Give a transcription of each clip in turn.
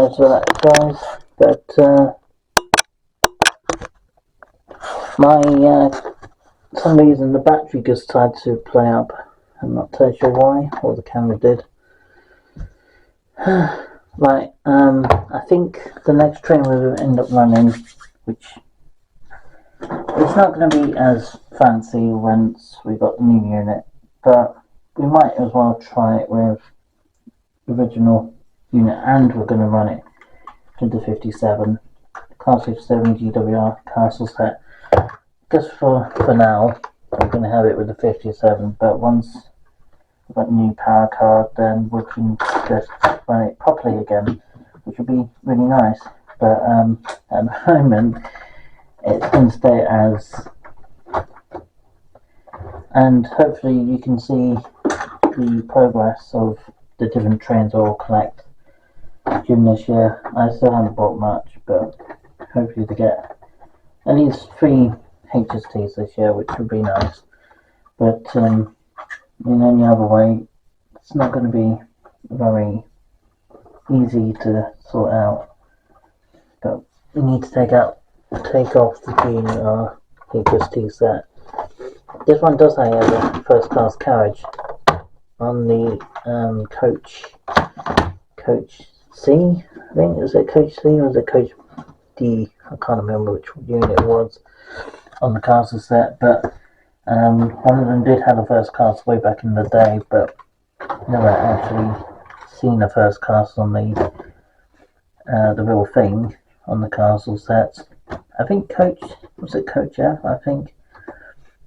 apologise for that, guys, but for some reason the battery just tried to play up. I'm not totally sure why, or the camera did. Right, I think the next train we'll end up running, which it's not going to be as fancy once we got the new unit, but we might as well try it with the original unit, and we're going to run it to the 57, Class 57 GWR castle set. Just for now, we're going to have it with the 57, but once we've got a new power card, then we can just run it properly again, which would be really nice. But at the moment, it's going to stay as, and hopefully you can see the progress of the different trains I'll collect during this year. I still haven't bought much, but hopefully to get at least 3 HSTs this year, which would be nice. But in any other way, it's not going to be very easy to sort out. But we need to take off the junior HST set. This one does have a first class carriage on the coach C, I think. Is it coach C or is it coach D? I can't remember which unit it was on the castle set, but one of them did have a first class way back in the day, but never actually seen a first class on the real thing on the castle sets. I think coach F, I think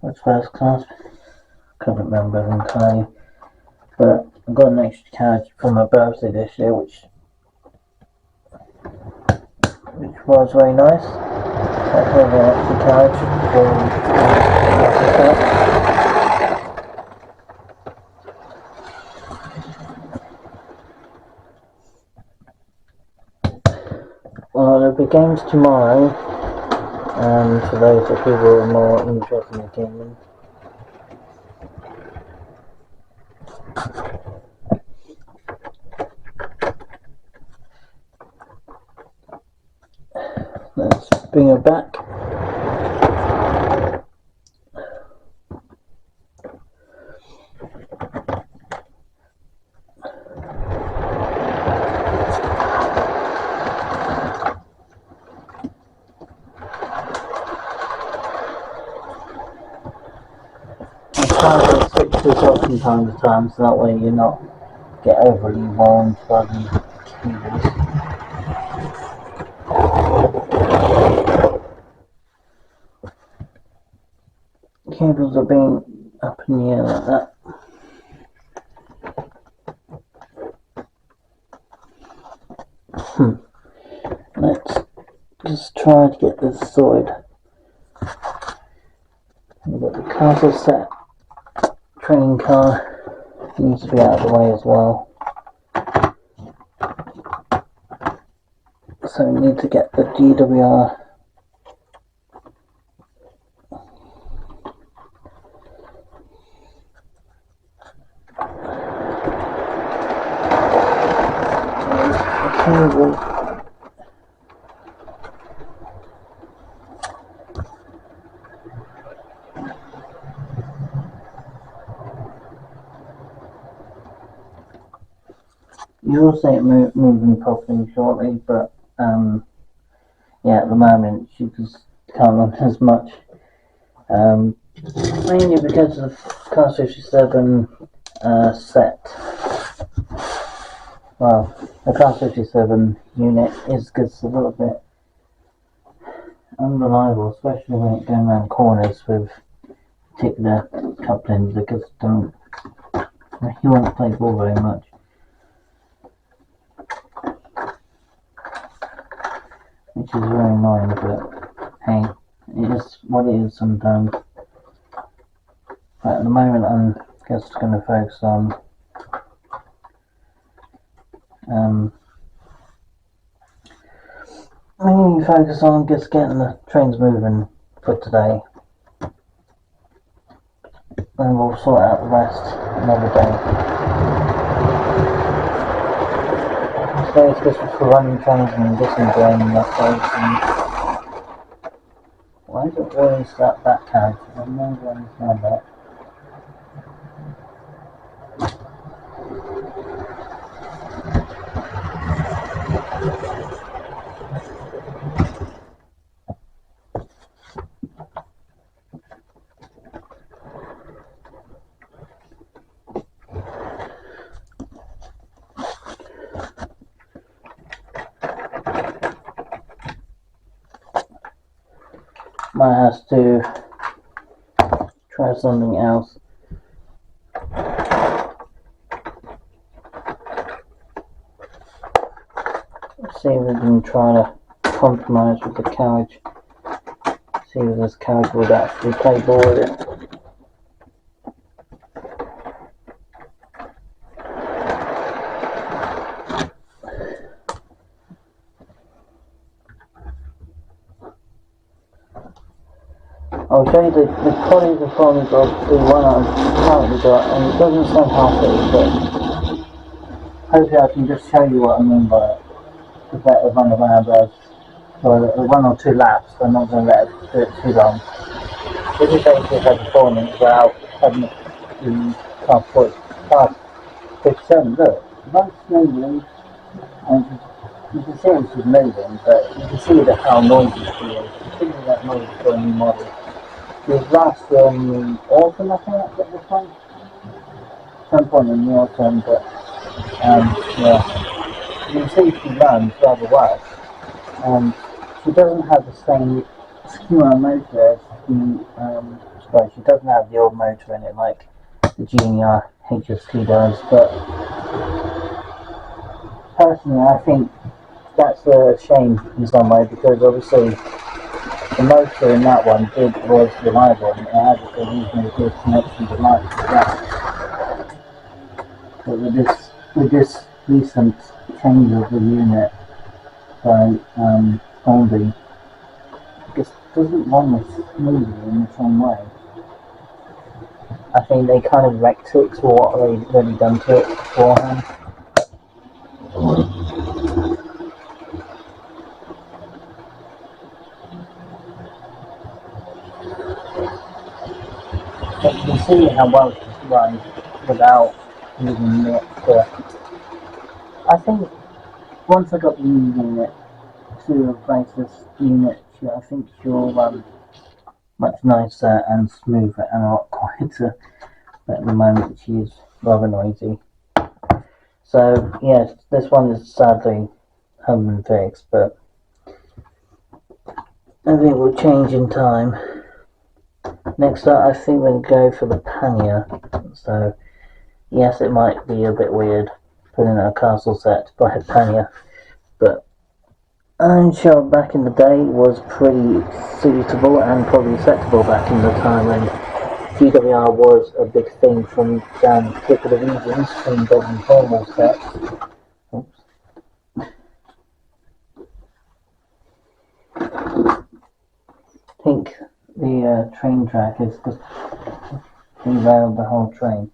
was first class. Couldn't remember entirely, but I got an extra carriage for my birthday this year, which was very nice. I had an extra carriage Well, there'll be games tomorrow, for those of you who are more interested in gaming. Let's bring her back. Try to switch this off from time to time, so that way you're not get overly warmed by the cables. Cables are being up in the air like that. Let's just try to get this sorted. We've got the castle set. Training car needs to be out of the way as well. So we need to get the GWR cable. You'll see it moving properly shortly, but yeah, at the moment she just can't run as much, mainly because of the Class 57 set. Well, the Class 57 unit is just a little bit unreliable, especially when it's going around corners with particular couplings that just don't, you won't play ball very much. Which is very annoying, but hey, it is what it is sometimes. Right, at the moment I'm just going to focus on mainly focus on just getting the trains moving for today, and we'll sort out the rest another day. it's just for running trains and disenjoying that place. And why is it always that character? I've never understand that. Might have to try something else. Let's see if we can try to compromise with the carriage. See if this carriage would actually play ball with it. I'll show you the collies have probably got the one I've currently got, and it doesn't sound healthy, but hopefully I can just show you what I mean by it. The better run around us for 1 or 2 laps. I'm not going to let it do it too long. This is basically her performance without having the car push past 57. Look, nice moving, and you can see she's moving, but you can see how noisy she is. Particularly that noise for a new model. It was last autumn, I think, at this point. Some point in the autumn, but yeah. You can see she runs rather well. She doesn't have the same skewer motor as she doesn't have the old motor in it like the Junior HST does, but personally I think that's a shame in some way, because obviously the motor in that one was reliable and it had a reasonably good connection to lights as well. But with this recent change of the unit by Holby, just doesn't run as smoothly in the same way. I think they kind of wrecked it for what they'd really done to it beforehand. But you can see how well she's run without using the extra. I think once I got the new unit to replace this unit, I think she'll run much nicer and smoother and a lot quieter. But at the moment she is rather noisy. So yes, this one is sadly been fixed, but everything will change in time. Next up, I think we'll go for the pannier. So yes, it might be a bit weird putting a castle set by a pannier, but I'm sure back in the day was pretty suitable and probably acceptable back in the time when GWR was a big thing from down the tip of the regions from Dublin formal sets. Oops. I think the train track is just derailed the whole train.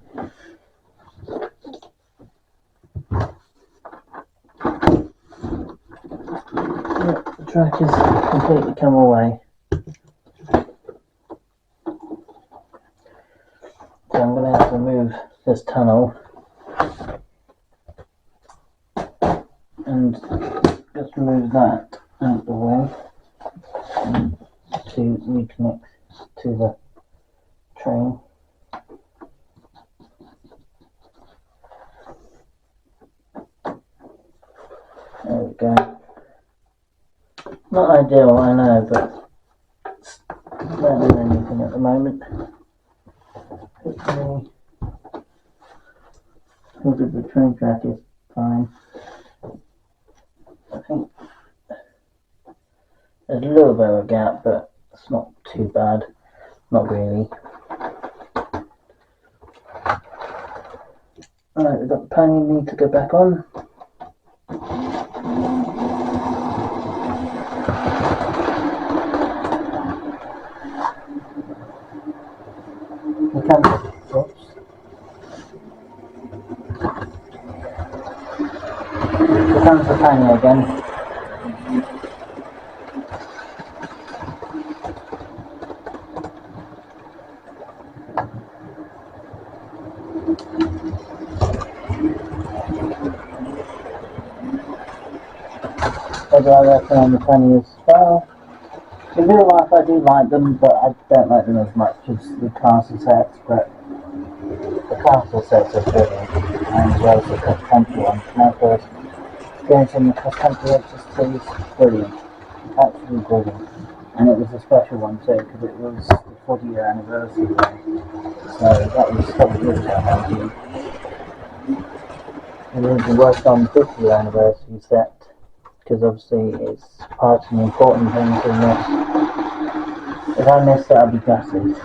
The track has completely come away. So I'm going to have to move this tunnel and just move that out of the way to reconnect to the train. There we go. Not ideal, I know, but it's better than anything at the moment. Hopefully the train track is fine. I think there's a little bit of a gap, but it's not too bad. Not really. Alright, we've got the panel we need to go back on. The camera drops. The comes the pannier again. Maybe I reckon on the panniers as well. In real life I do like them, but I don't like them as much as the castle sets, but the castle sets are brilliant, and as well as the cross-country one. When I first experienced in the cross-country HSTs, brilliant, absolutely brilliant. And it was a special one too, because it was the 40-year anniversary one, so that was really challenging. And then we worked on the 50-year anniversary set, because obviously it's part of an important thing to miss. If I miss that, I'll be gutted.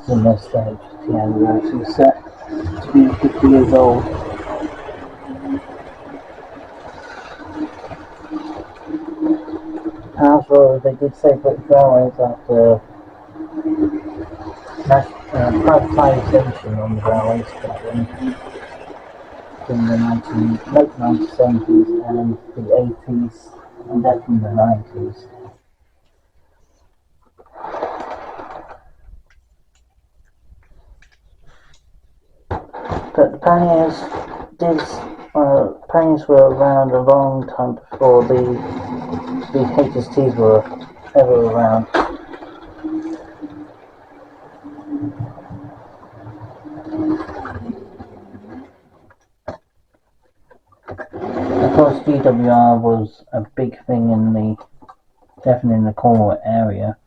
To miss the HST anniversary set to be 50 years old. However, they did say British Railways after privatisation on the railways back then, in the late 1970s and the 80s and definitely the 90s. But the panniers were around a long time before the HSTs were ever around. Of course, GWR was a big thing definitely in the Cornwall area,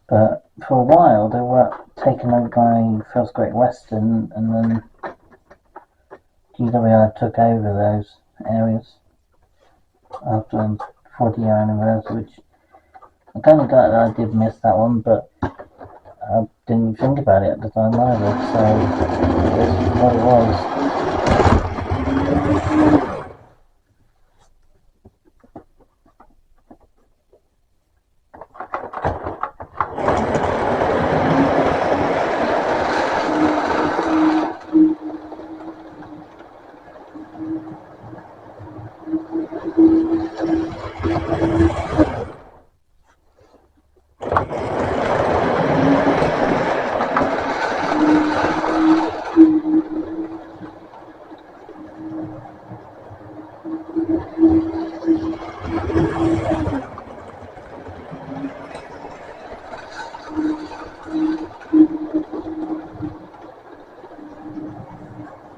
but for a while they were taken over by First Great Western, and then GWR took over those areas after the 40-year anniversary, which I kind of got that I did miss that one, but I didn't think about it at the time either, so it's what it was.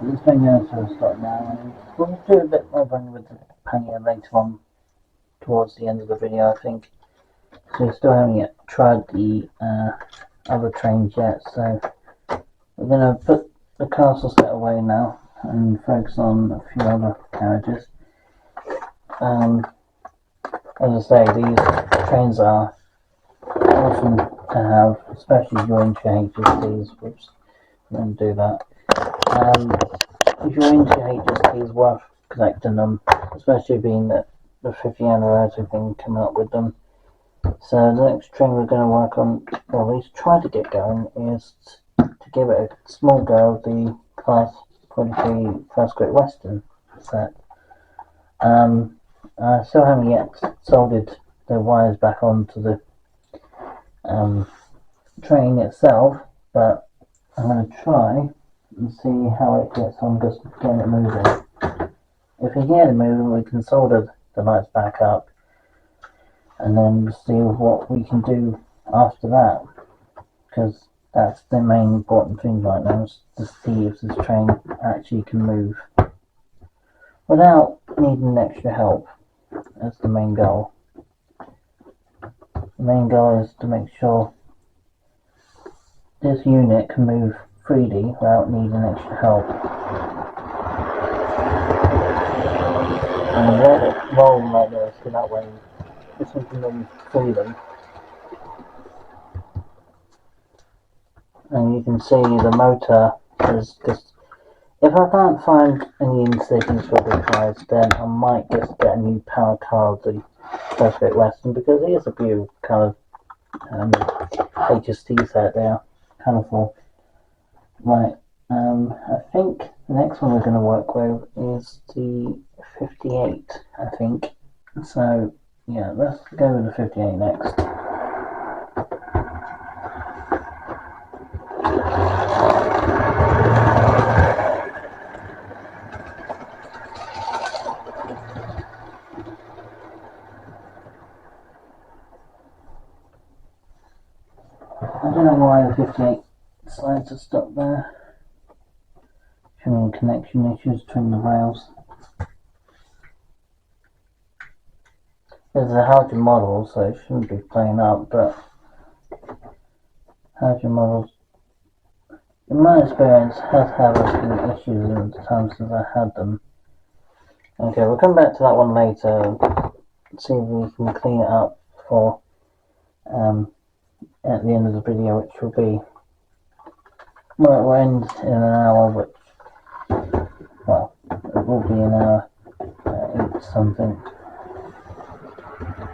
This pannier will start now, and we'll do a bit more running with the pannier later on towards the end of the video, I think. So we still haven't yet tried the other trains yet, so we're going to put the castle set away now and focus on a few other carriages. As I say, these trains are awesome to have, especially if you're into HSTs. Whoops, I'm going to do that. If you're into HSTs, worth collecting them, especially being the 50th anniversary thing coming up with them. So the next train we're going to work on, or at least try to get going, is to give it a small go of the Class 43 First Great Western set. I still haven't yet soldered the wires back onto the train itself, but I'm going to try and see how it gets on, just getting it moving. If we get it moving, we can solder the lights back up, and then see what we can do after that, because that's the main important thing right now, is to see if this train actually can move without needing extra help. That's the main goal. The main goal is to make sure this unit can move freely without needing extra help. And let it roll like this, so that way this one can move freely. And you can see the motor is just, if I can't find any indications for the cars, then I might just get a new power car of the First Great Western, because it is a beautiful kind of HST set there, colourful. Right, I think the next one we're going to work with is the 58, I think. So yeah, let's go with the 58 next. I don't know why the 58 decides to stop there. Showing connection issues between the rails. There's a Haugen model, so it shouldn't be playing up, but Haugen models, in my experience, has had a few issues in the time since I had them. Okay, we'll come back to that one later, see if we can clean it up for at the end of the video, which will be, well, it will end in an hour, which, well, it will be an hour, 8 something.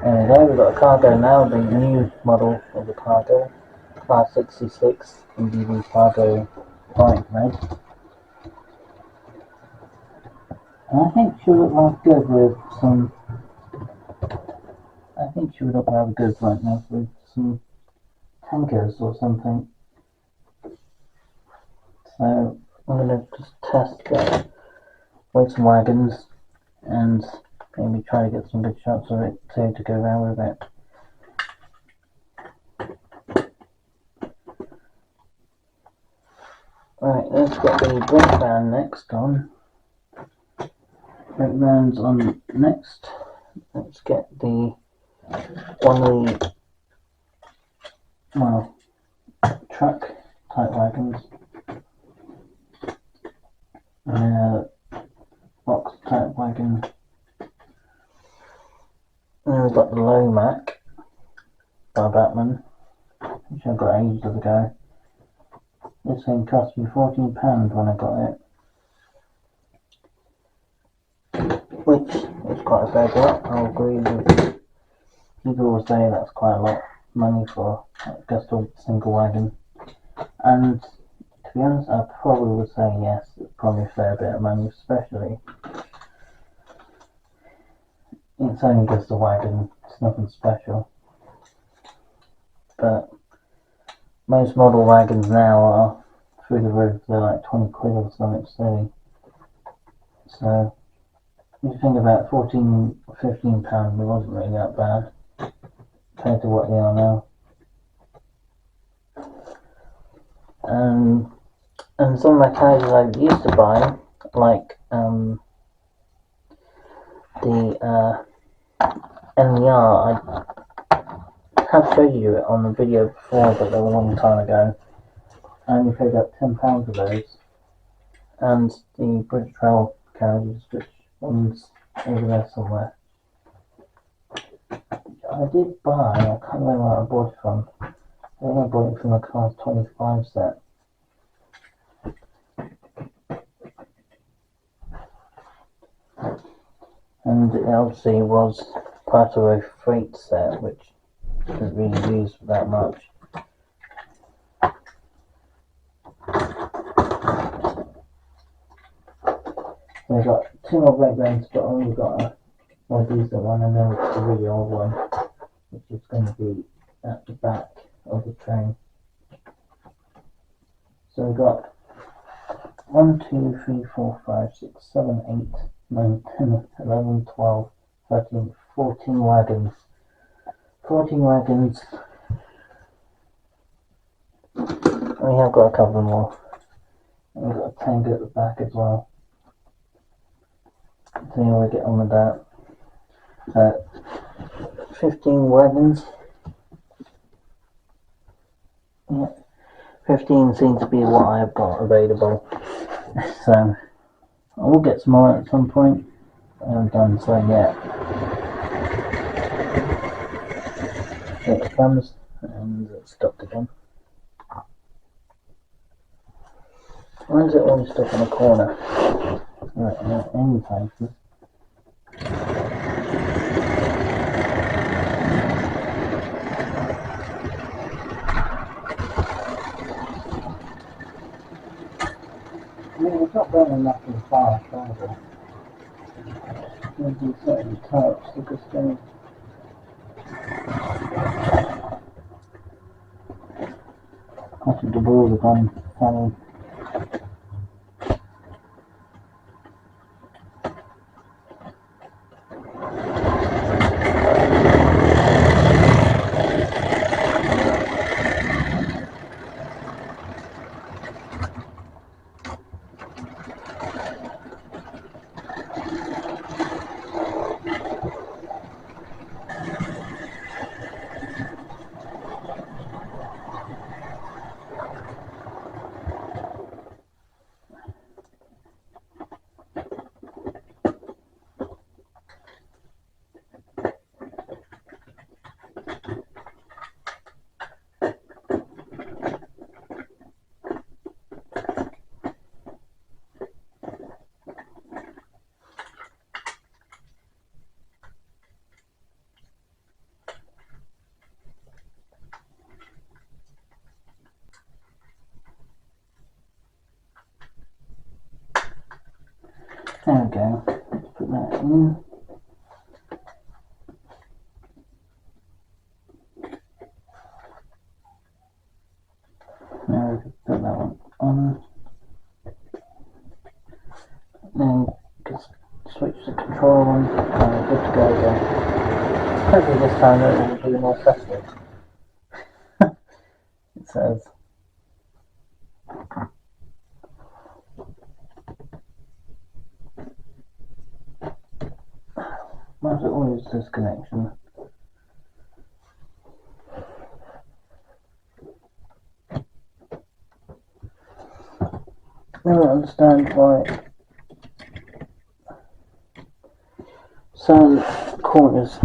There we go, we've got a cargo now, the new model of the cargo, Class 66 MDB cargo bright red. And I think she would look good with some, I think she would look rather good right now with some tankers or something. So I'm going to just test weights and wagons and maybe try to get some good shots of it too to go around with it. Right, let's get the brake van next on. Brake van's on next. Let's get the one of the, well, truck type wagons. Box type wagon. And then we've got the Lomac by Batman, which I got ages ago. This thing cost me £14 when I got it, which is quite a fair bit. I'll agree with people will say that's quite a lot of money for just a single wagon, and to be honest, I probably would say yes, it's probably a fair bit of money, especially it's only just a wagon, it's nothing special. But most model wagons now are through the roof, they're like 20 quid or something silly. So if you think about £14 or £15, it wasn't really that bad compared to what they are now. And some of the carriages I used to buy, like the NER, I have showed you it on the video before, but they were a long time ago. I only paid up £10 for those. And the British Rail carriages, which one's over there somewhere. I did buy, I can't remember where I bought it from. I think I bought it from a Class 25 set. And it obviously was part of a freight set, which isn't really used that much. We've got 2 more brake vans, but only got a more decent one, and then it's a really old one, which is going to be at the back of the train. So we've got 1, 2, 3, 4, 5, 6, 7, 8, 9, 10, 11, 12, 13, 14 wagons. 14 wagons. We have got a couple more. And we've got a tanker at the back as well. So we'll get on with that. 15 wagons. Yeah. 15 seems to be what I've got available. So I will get some more at some point. I haven't done so yet. Here it comes, and it's stopped again. Why is it always stuck in a corner? Right, now any places. I mean, it's not going enough in fast either. with these certain types because they I think the wheels have gone funny. There we go. Put that in. Now we can put that one on. Then just switch the control on. Good to go again. Hopefully this time it will be more festive. It says. Why is it always disconnection? I don't understand why some corners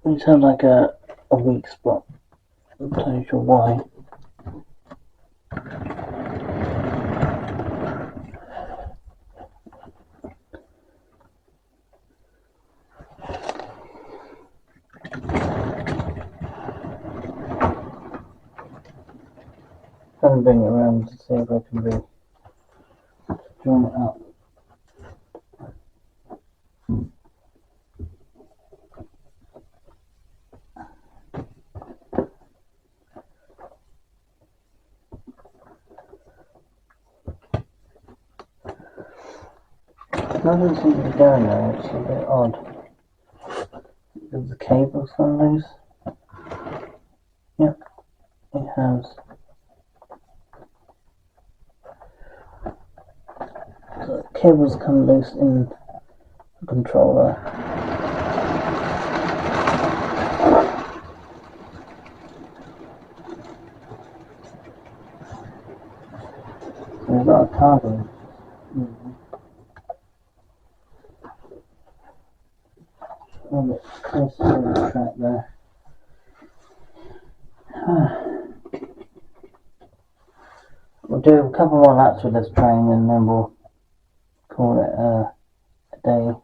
it sound like a weak spot. I'm not totally sure why. I'm bring it around to see if I can really join it up. Nothing seems to be going there, it's a bit odd. Does the cable's gone loose? Yep, it has. So the cable's come loose in the controller. We've got a carbon. A bit closer to the track there. We'll do a couple more laps with this train and then we'll call it a day.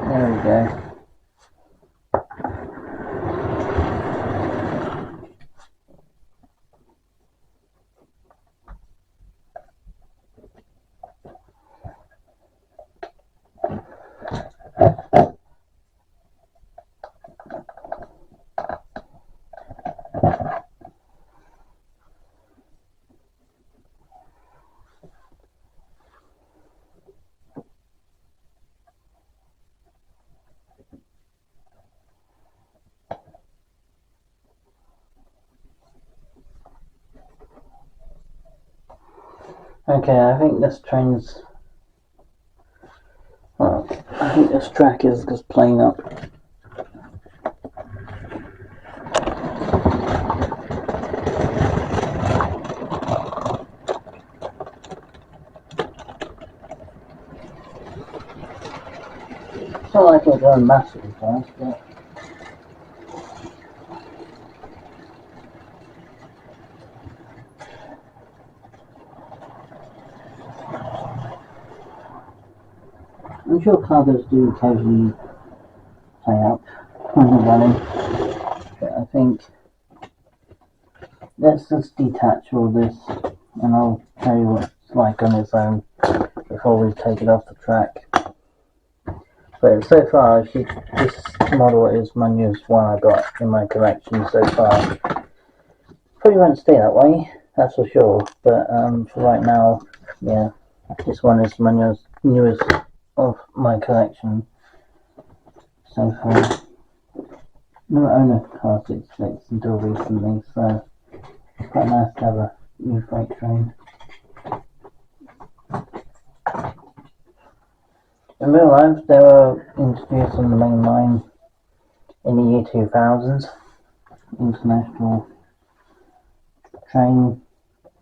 There we go. Okay, I think this train's... Well, I think this track is just playing up. It's not like it's going massively fast, but... I'm sure cargoes do occasionally play up when they're running, but I think let's just detach all this and I'll show you what it's like on its own before we take it off the track. But so far, this model is my newest one I got in my collection so far. Probably won't stay that way, that's for sure, but for right now, yeah, this one is my newest of my collection so far. Never owned a car 66 until recently, so it's quite nice to have a new freight train. In real life, they were introduced on the main line in the year 2000. International train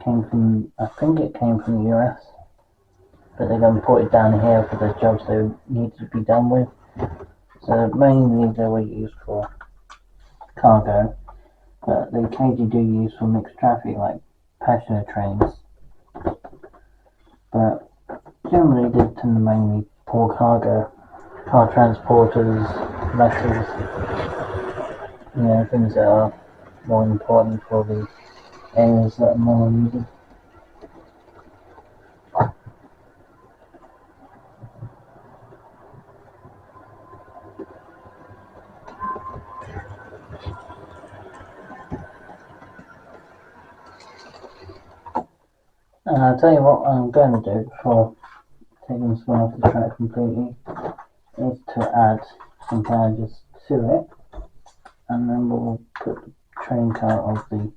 came from, I think it came from the US, but they got imported down here for the jobs they needed to be done with. So mainly they were used for cargo, but they occasionally do use for mixed traffic like passenger trains. But generally they tend to mainly pour cargo, car transporters, vessels, things that are more important for the areas that are more needed. And I'll tell you what I'm going to do before taking this one off the track completely is to add some gauges to it, and then we'll put the train car of the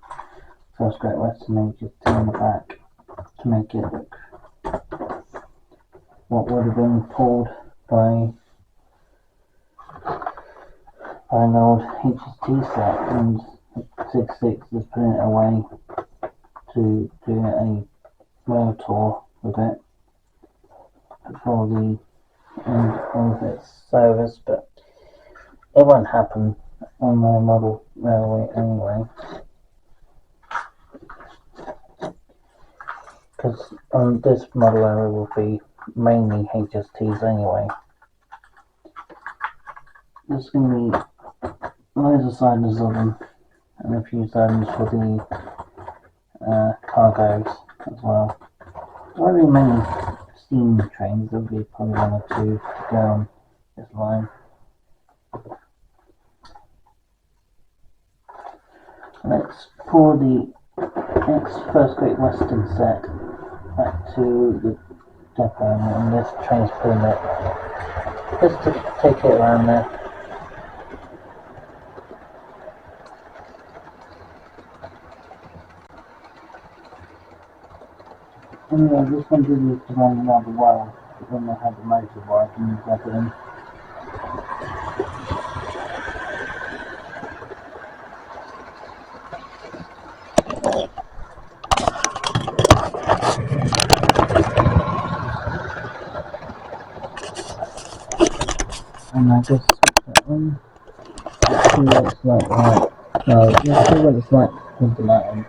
First Great Western Ages on the back to make it look what would have been pulled by an old HST set, and 66 is putting it away to do a rail tour with it before the end of its service, but it won't happen on my model railway anyway, because on this model area will be mainly HSTs anyway. There's going to be loads of sidings of them and a few sidings for the cargoes as well. There won't be many steam trains, there'll be probably one or two to go on this line. Let's pour the First Great Western set back to the depot, and this train's pulling it. Just to take it around there. Anyway, this one did used to run rather well, but when they had the motor working, you plug it in. And I just switch that on. Let's see what it's like. No, let's see what it's like with the light on.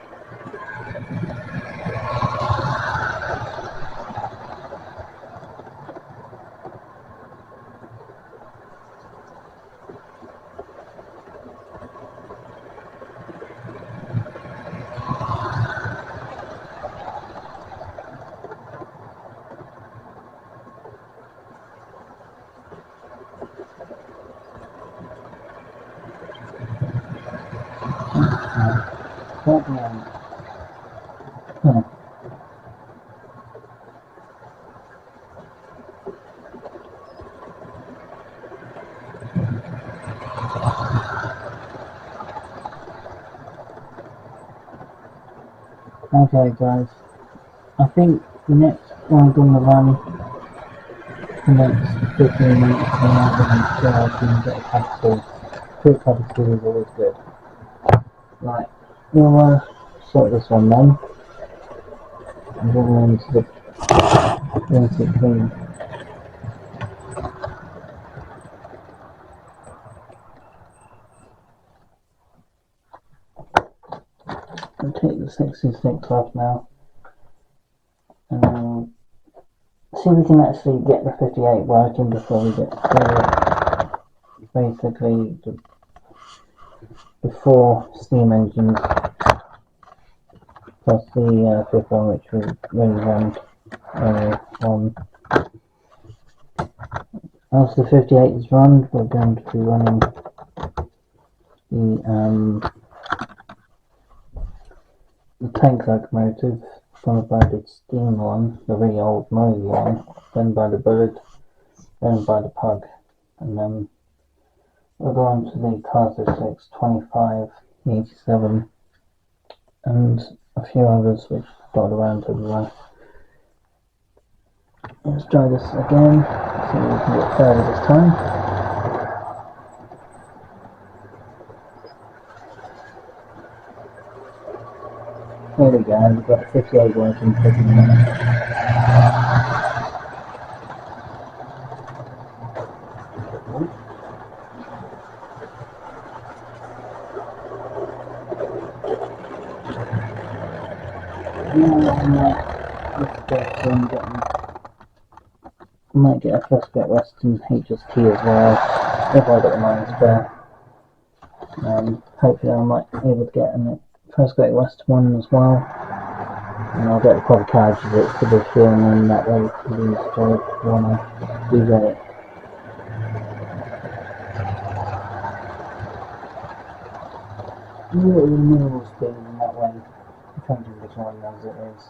Okay guys, I think the next one I'm going to run the next 15 minutes and I'm going to charge and get a cup of tea. Quick cup of tea is always good. Right, we'll sort this one then. I'm going into the clean. I'll take the 66 off now, and I'll see if we can actually get the 58 working before we get to basically before steam engines plus the fifth one, which we really run on. After the 58 is run, we're going to be running the tank locomotive, followed by the steam one, the really old noisy one, then by the Bullard, then by the Pug, and then we'll go on to the Carter 6, 25, 87, and a few others which dot around everywhere. Let's try this again, see if we can get further this time. Here we go, we've got 58 working pretty much. Might get a Prescott Western HST as well, if I got the money spare. Hopefully I might be able to get a Prescott Western one as well. And I'll get the proper carriages for this year, and then that way we can use it if you want to do that. A little minimal speed, and that way you can't do this one as it is.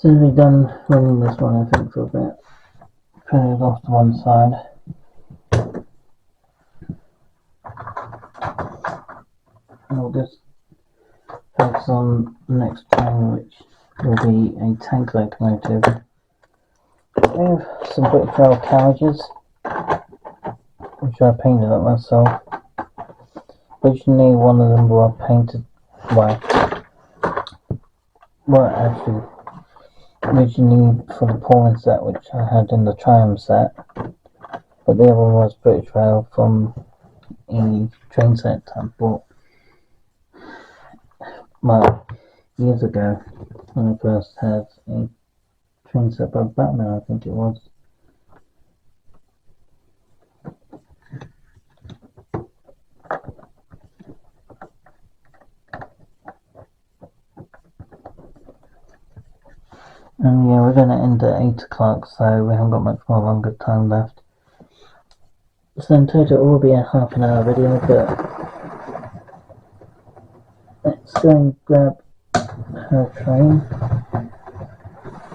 Since we've done running this one, I think, for a bit, put it off to one side. And we'll just focus on the next train, which will be a tank locomotive. We have some British Rail carriages, which I painted up myself. Originally, one of them were painted, actually originally for the Pauling set, which I had in the Triumph set, but the other one was British Rail from a train set I bought years ago when I first had a train set by Batman, I think it was. And yeah, we're going to end at 8 o'clock, so we haven't got much more longer time left. So in total it will be a half an hour video, but let's go and grab her train.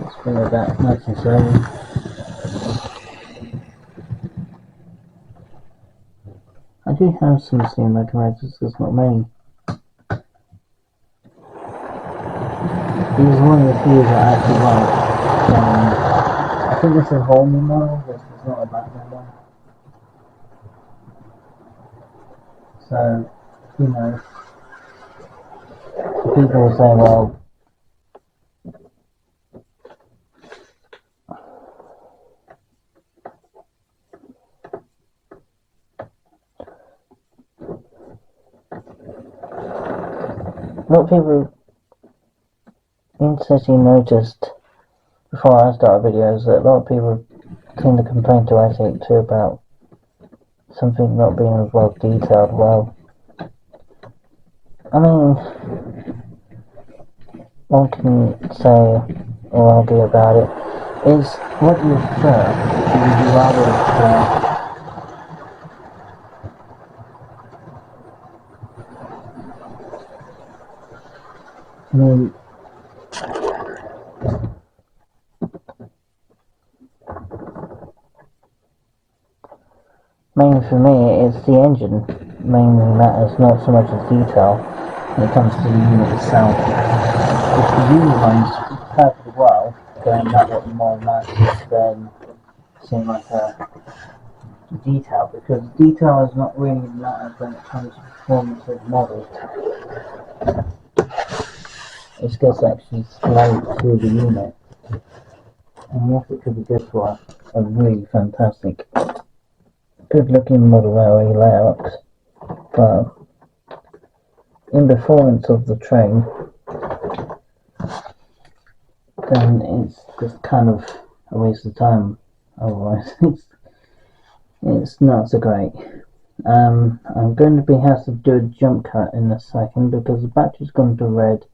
Let's bring her back nice and slowly. I do have some steam locomotives, there's not many. These are one of the few that I actually like. I think this is a whole new model, this is not a Batman one. So, you know, people will say, well, a lot of people interestingly noticed before I started videos that a lot of people seem to complain to S82 about something not being as well detailed. Well, I mean, one can say or argue about it is what you prefer. Would you rather I mean, mainly for me, it's the engine mainly matters, not so much as detail when it comes to the unit itself. If the unit runs perfectly well, then that what more matters than seem like a detail, because detail is not really matters when it comes to performance of the model. It's just actually displayed through the unit. And yes, it could be good for a really fantastic, good looking model railway layout, but in performance of the train, then it's just kind of a waste of time. Otherwise, it's not so great. I'm going to have to do a jump cut in a second because the battery's gone to red,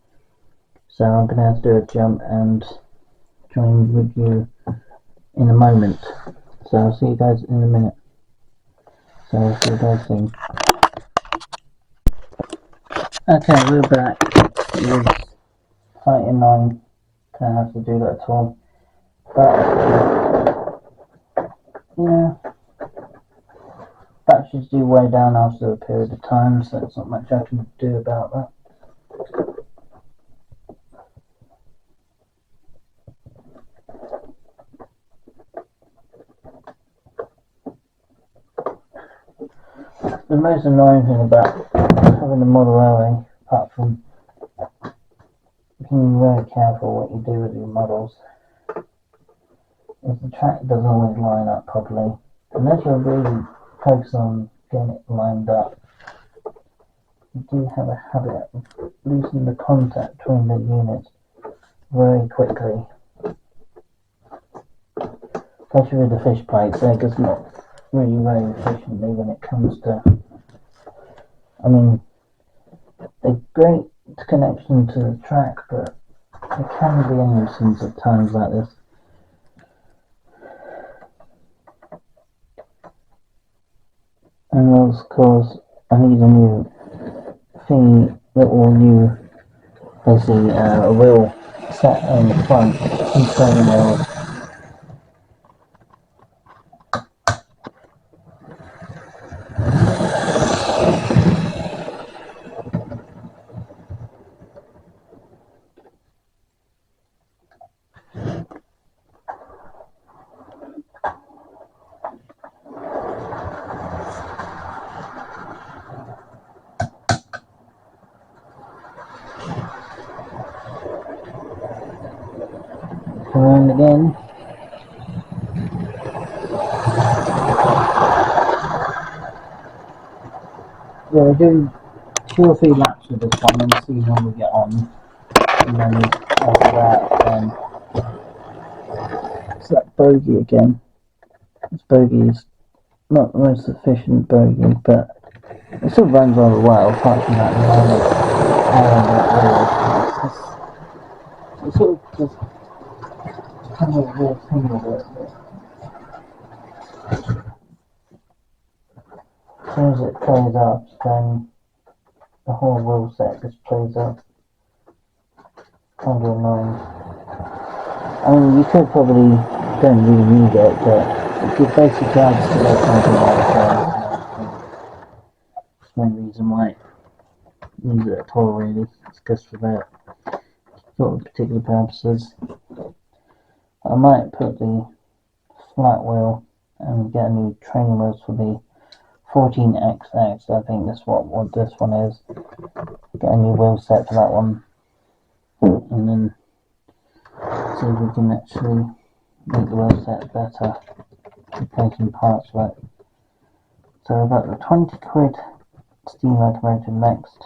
so I'm going to have to do a jump and join with you in a moment. So I'll see you guys in a minute. So I'll see you guys soon. Okay, we're back. It was quite annoying to have to do that at all, but batteries do wear down after a period of time, so there's not much I can do about that. The most annoying thing about having a model railway, apart from being very careful what you do with your models, is the track doesn't always line up properly. Unless you're really focused on getting it lined up, you do have a habit of losing the contact between the units very quickly. Especially with the fish plates, they're just not really very efficiently when it comes to, they're great connection to the track, but it can be a nuisance at times like this. And of course, I need a new thing, little new, basically a wheel set on the front, and training wheels. Come on again. Yeah, we'll do 2 or 3 laps with this one and see how we get on. And then after that, it's that bogey again. This bogey is not the most efficient bogey, but it still runs rather well, apart from that moment that wheel. It's sort of just kind of a weird thing with it. As soon as it plays up, then the whole wheel set just plays up. Kind of annoying. You could probably don't really need it, but it could basically adds to that something like that's the main reason why I use it at all, really. It's just for that sort of particular purposes. I might put the flat wheel and get a new training wheels for the 14XX. I think that's what this one is. Get a new wheel set for that one, and then see if we can actually make the wheel set better, replacing parts of it. So I've got the 20 quid steam locomotive next,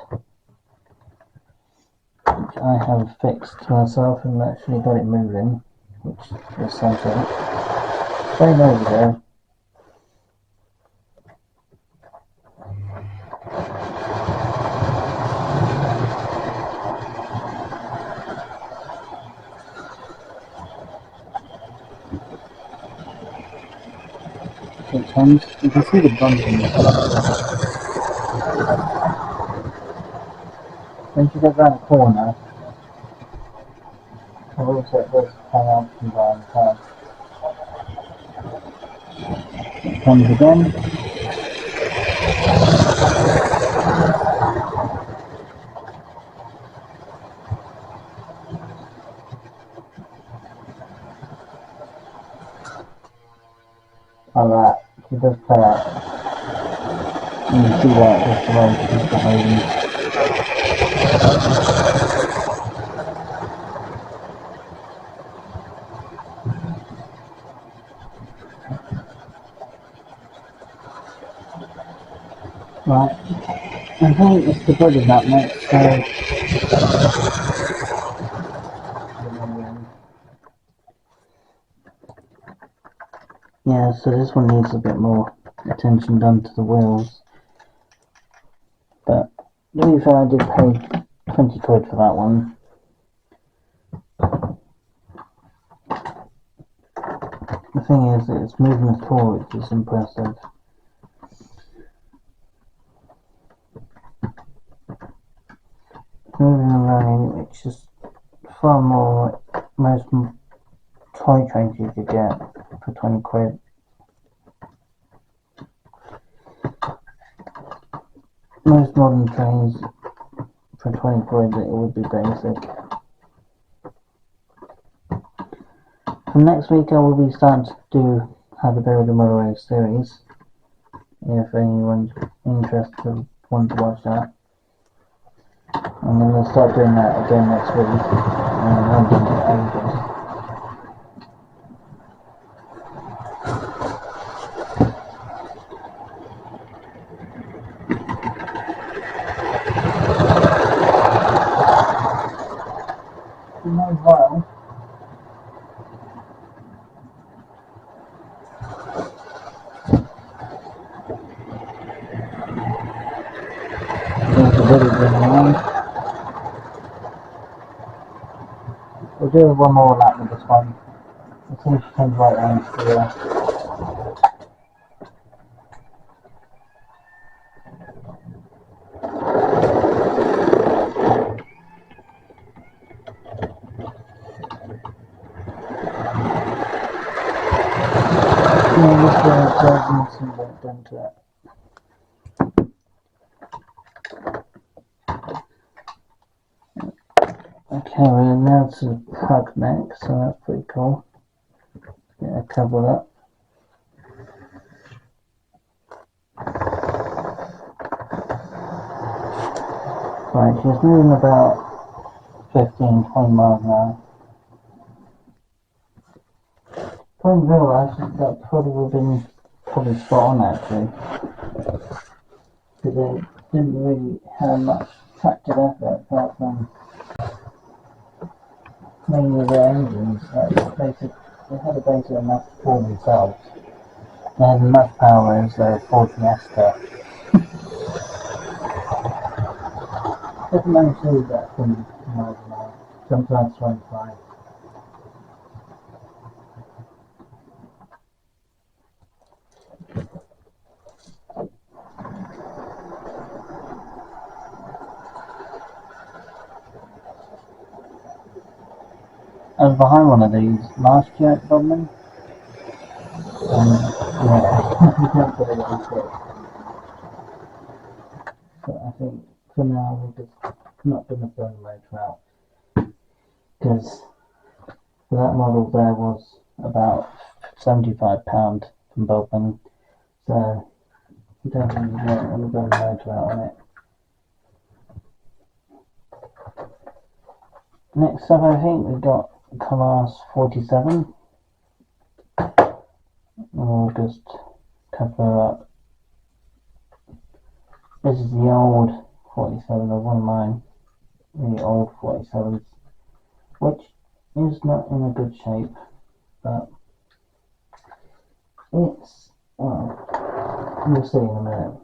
which I have fixed to myself and actually got it moving, which is something. Very noisy there. Sometimes you can see the bumping. When she goes around the corner, the wheel set does hang out from behind the car. It comes again. like that. She does play that. And you see that just the way she's behaving. Right. I think it's the body that next, so yeah, so this one needs a bit more attention done to the wheels. But to be fair, I did pay 20 quid for that one. The thing is, it's moving forward, which is impressive. Moving alone, which is far more most toy trains you could get for 20 quid. Most modern trains for 20 quid it would be basic. From next week I will be starting to do How to Build a Motorway series. If anyone's interested, want to watch that. And then we'll start doing that again next week. I'm doing it ages. Well, there's a video going on. We'll do one more lap with this one. Let's see if she comes right round here. Yeah, this one has some work done to it. Okay, we're now to the plug next, so that's pretty cool. Get a cover up. Right, she's moving about 15-20 miles an hour. Didn't realise that probably would have been spot on actually. Because they didn't really have much tracted effort apart from mainly their engines. They had a basic enough for themselves. They had enough power as their Ford Fiesta. They can manage to do that 20 miles an hour, sometimes 25. I was behind one of these last year at Bodmin. Yeah, you can't believe it was it. But I think for now we're just not going to throw the motor out. Because that model there was about £75 from Bodmin. So we don't really want to burn the motor out on it. Next up I think we've got Class 47. We'll just cover up. This is the old 47 of one of mine, the old 47s, which is not in a good shape, but it's, well, you'll see in a minute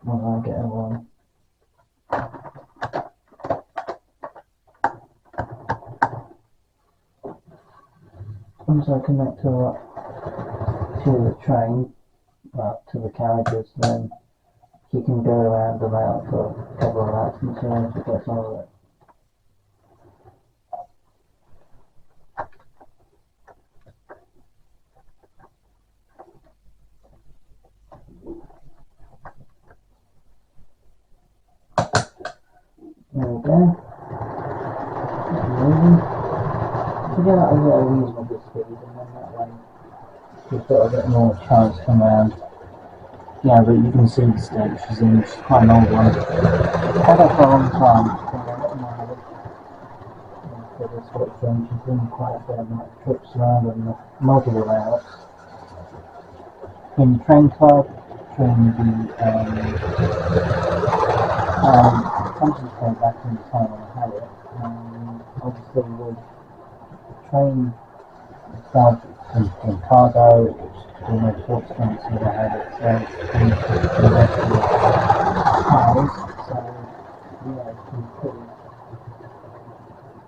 when I get it on. Once I connect her up to the train, to the carriages, then she can go around and out for a couple of laps until she gets on with it. There we go. Moving. To get out of a reasonable speed, and then that way We've got a bit more chance to come around. Yeah, but you can see the state she's in. She's quite an old one. Had her for a long time. For this sort of thing, she's been quite a fair amount of trips around and multiple routes. In the train club, trained the something came back in the time when I had it. Obviously with train itself in cargo, it's almost so expensive. I had it so cars, so yeah, it's been pretty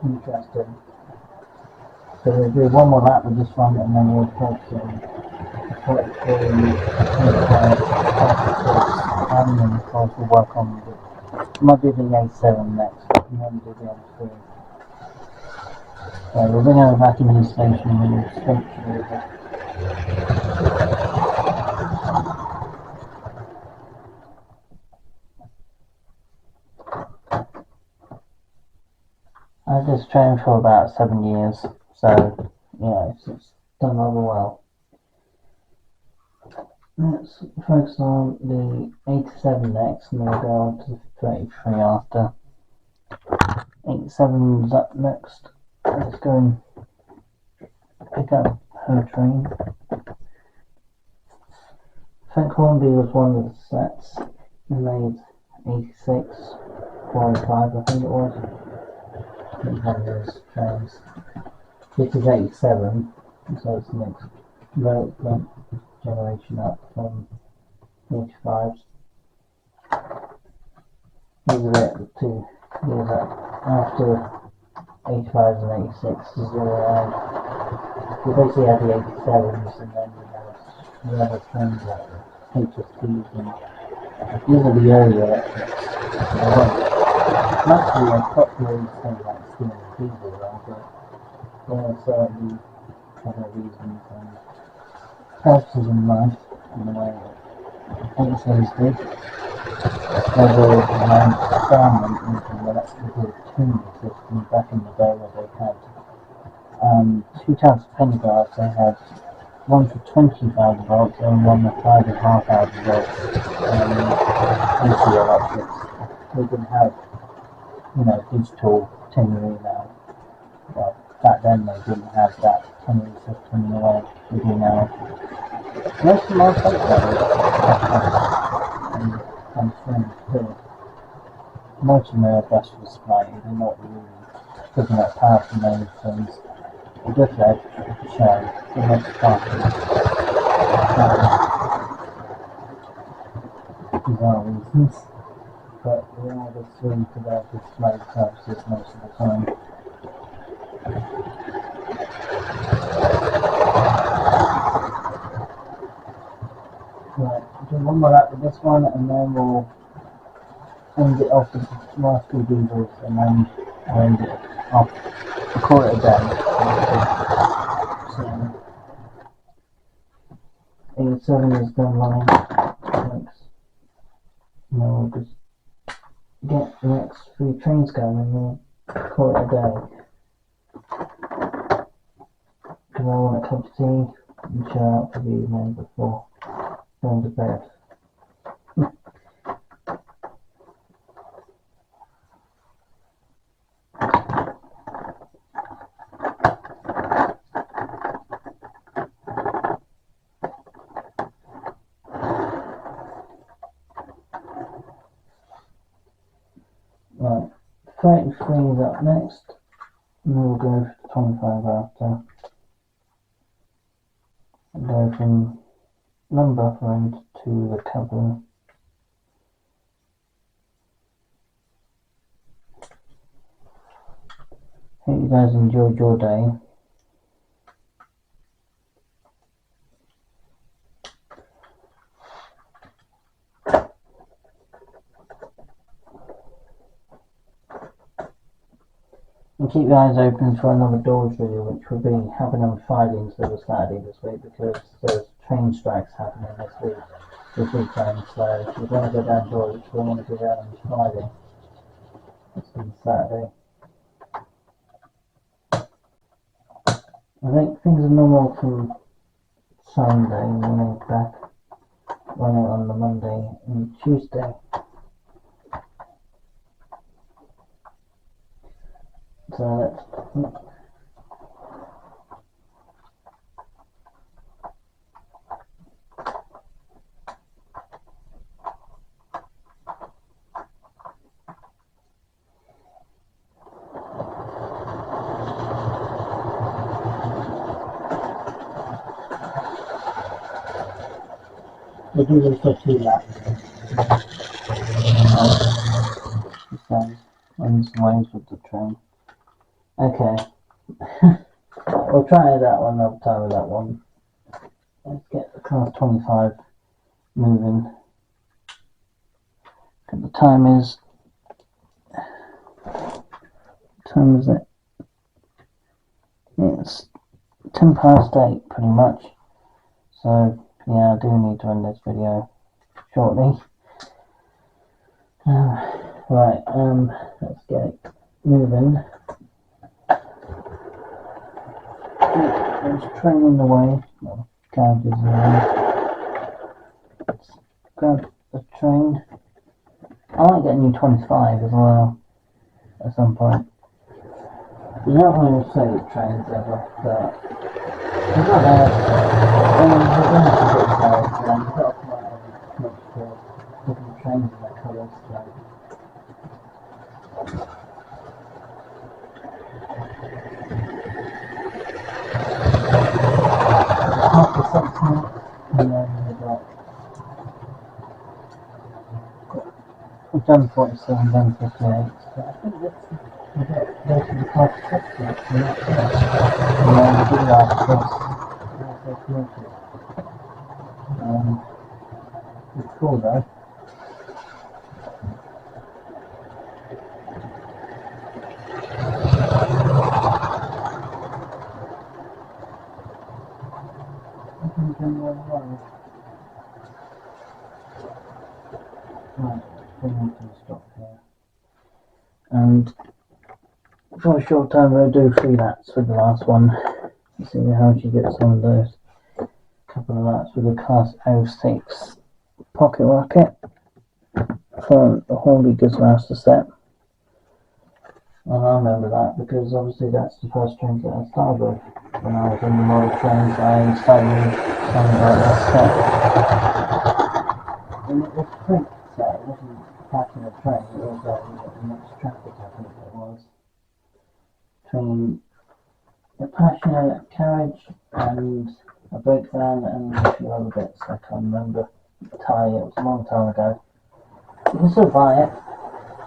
interesting. So we'll do one more lap with this one and then we'll focus on and then of course we'll work on the might do the A7 next and then do the M3. So we'll bring her back in the station and we'll straight through it. I had this train for about 7 years, so yeah, it's done rather well. Let's focus on the 87 next and then we'll go on to the 33 after. 87's up next. Let's go and pick up her train. Frank Hornby was one of the sets. He made 86, 45 I think it was. I think one of those trains. This is 87, so it's the next generation up from 45s. These are it, the 2 years up after 85s and 86s around. We basically had the 87s and then we had the trains like the HSTs and these are the early electrics. Naturally, a popular thing like steam and diesel though, but there are certainly other reasons and purposes in life in the way that HSTs did. There's an experiment into the electrical tuning system back in the day where they had 2 types of pennygraphs. They had one for 20,000 volts and one for 5,500 volts DC electrics. We didn't have, digital 10-year email. Well, back then they didn't have that 10-year system in the way we do now. Most of my folks and friends too. Most of them are best for display. They're not really looking at power from those things. It just let show the most powerful bizarre reasons, but we are just doing for their display purposes most of the time. Right, do one more lap with this one and then we'll end it off with the last 2 diesels and then I'll end it off. We'll call it a day. So 87 is done running. Next. Now we'll just get the next 3 trains going and we'll call it a day. Because I want a cup of tea and chill out for the evening before going to bed. Right, 33 is up next, and then we'll go for 25 after. And go from Buffer end to the cabin. Hope you guys enjoyed your day. And keep your eyes open for another Doors video, which will be happening on Friday instead of Saturday this week because there's train strikes happening this weekend. So if you want to go down Dawes, we want to go down on Friday instead of Saturday. I think things are normal from Sunday morning back, running on the Monday and Tuesday. So let's we'll do this for 2 laps. So, on some ways with the train. Okay. We'll try that one, I'll try with that one. Let's get the class 25 moving. And the time is, what time is it? It's 10 past 8 pretty much. So yeah, I do need to end this video shortly. Right, let's get it moving. There's a train in the way. Well, carriages in the way. Let's grab the train. I might get a new 25 as well at some point. You're not one of my favourite trains ever, but it's not bad. There's only a bit of carriage around. You've got to come out of much for different trains and their colours. So. After 6 minutes, and then we've done 47, done 58, so I think we've got basically 5 to 6 minutes, and that's it. And then we do that this, it's cool though. Right, bring them to the stop here. And for a short time we'll do 3 laps with the last one. See how she gets on those. Couple of laps with the class 06 pocket rocket for the Hornby Gizmaster set. And I remember that because obviously that's the first train that I started with. When I was in the model trains, I started with something like that set. And it was a print set, it wasn't catching a train, it was a mixed traffic, I think it was. Between a passenger carriage and a brake van and a few other bits, I can't remember. It was a long time ago. You can still buy it.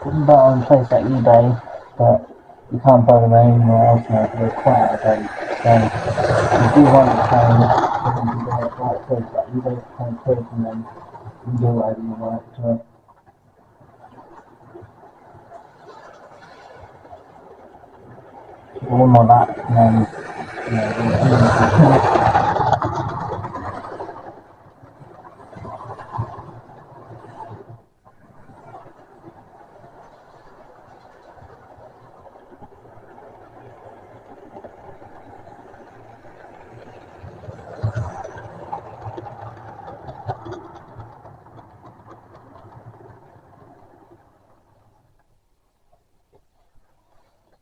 You can buy it on a place like eBay, but you can't buy them anywhere else now because they're quite out of date. So if you want a train, you can buy it right place like eBay for £10 and then you can do whatever you want to it. One more lap and then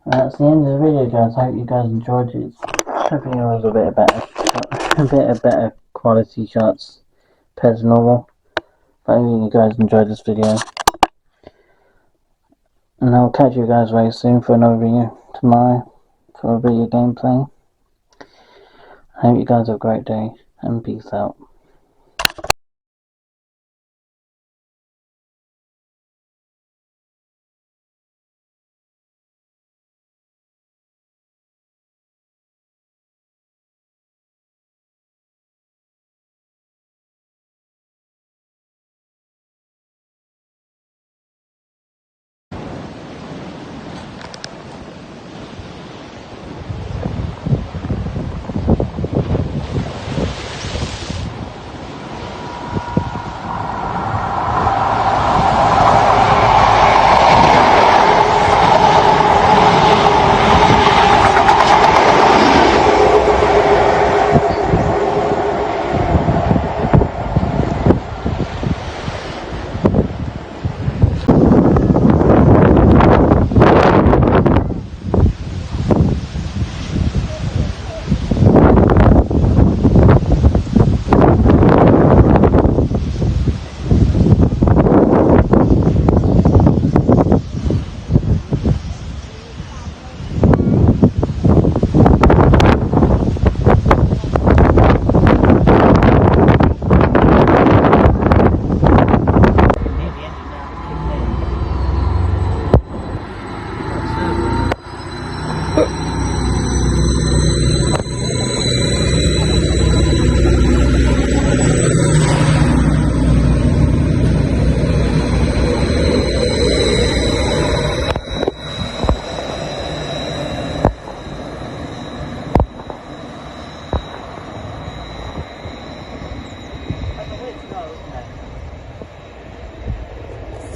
that's the end of the video, guys. I hope you guys enjoyed it. Hopefully it was a bit better quality shots compared to normal. But I hope you guys enjoyed this video. And I'll catch you guys very soon for another video tomorrow for a video gameplay. I hope you guys have a great day and peace out.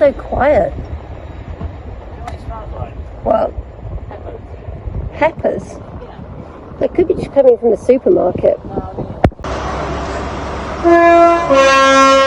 so quiet? What it smells like? What? Peppers? They could be just coming from the supermarket. No,